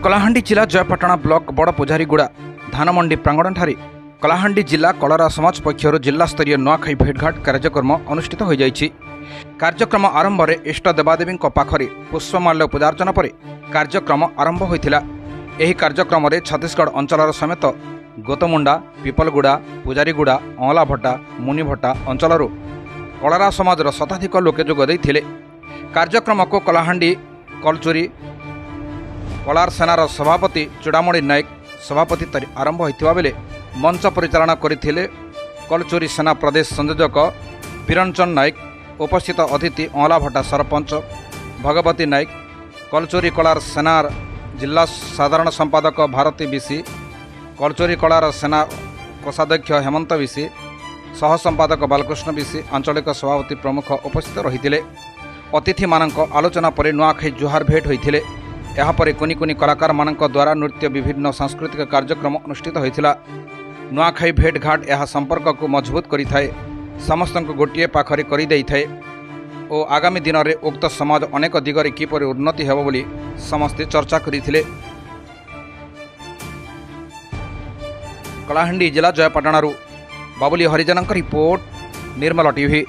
कलाहांडी जिला जयपाटना ब्लॉक बड़ पुजारीगुड़ा धानमंडी प्रांगण ठारे कलाहांडी जिला कलरा समाज पक्षर जिला स्तरीय नुआखाई भेटघाट कार्यक्रम अनुष्ठित हो जाइछि। कार्यक्रम आरंभ में इष्ट देवादेवी पाखरे पुष्पमाल्य पूजार्चना पर कार्यक्रम आरंभ होइथिला। एही कार्यक्रम में छत्तीसगढ़ अंचल समेत गोतमुंडा पिपलगुड़ा पुजारीगुड़ा अँलाभट्टा मुनिभट्टा अंचल कलरा समाजर शताधिक लोके जोग देइथिले। कार्यक्रम को कलाहांडी कलचुरी कलार सेनार सभापति चूड़ामणि नायक सभापति तरी आरंभ होइथिबा बेले मंच परिचालना करथिले कलचुरी सेना प्रदेश संयोजक बिरंचन नायक, उपस्थित अतिथि अँलाभट्टा सरपंच भगवती नायक, कलचुरी कलार सेनार जिला साधारण संपादक भारती बीसी, कलचुरी कलार सेना कोषाध्यक्ष हेमंत बीसी, सह संपादक बालकृष्ण बीसी, आंचलिक सभापति प्रमुख उपस्थित रहिथिले। अतिथि मानक आलोचना पर नुआखाई जुहार भेट होइथिले। यापर कुनि कुनि कलाकार मानक द्वारा नृत्य विभिन्न सांस्कृतिक कार्यक्रम अनुष्ठित होइथिला। नुआखाई भेटघाट यह संपर्क को मजबूत करिथाए, समस्त गोटे पाखरे करि देइथाए और आगामी दिन में उक्त समाज अनेक दिगरे किपरि उन्नति हेबो बोली समस्ते चर्चा करिथिले। कलाहांडी जिला जयपाटनारू बाबुली हरिजनक रिपोर्ट, निर्मल टीवी।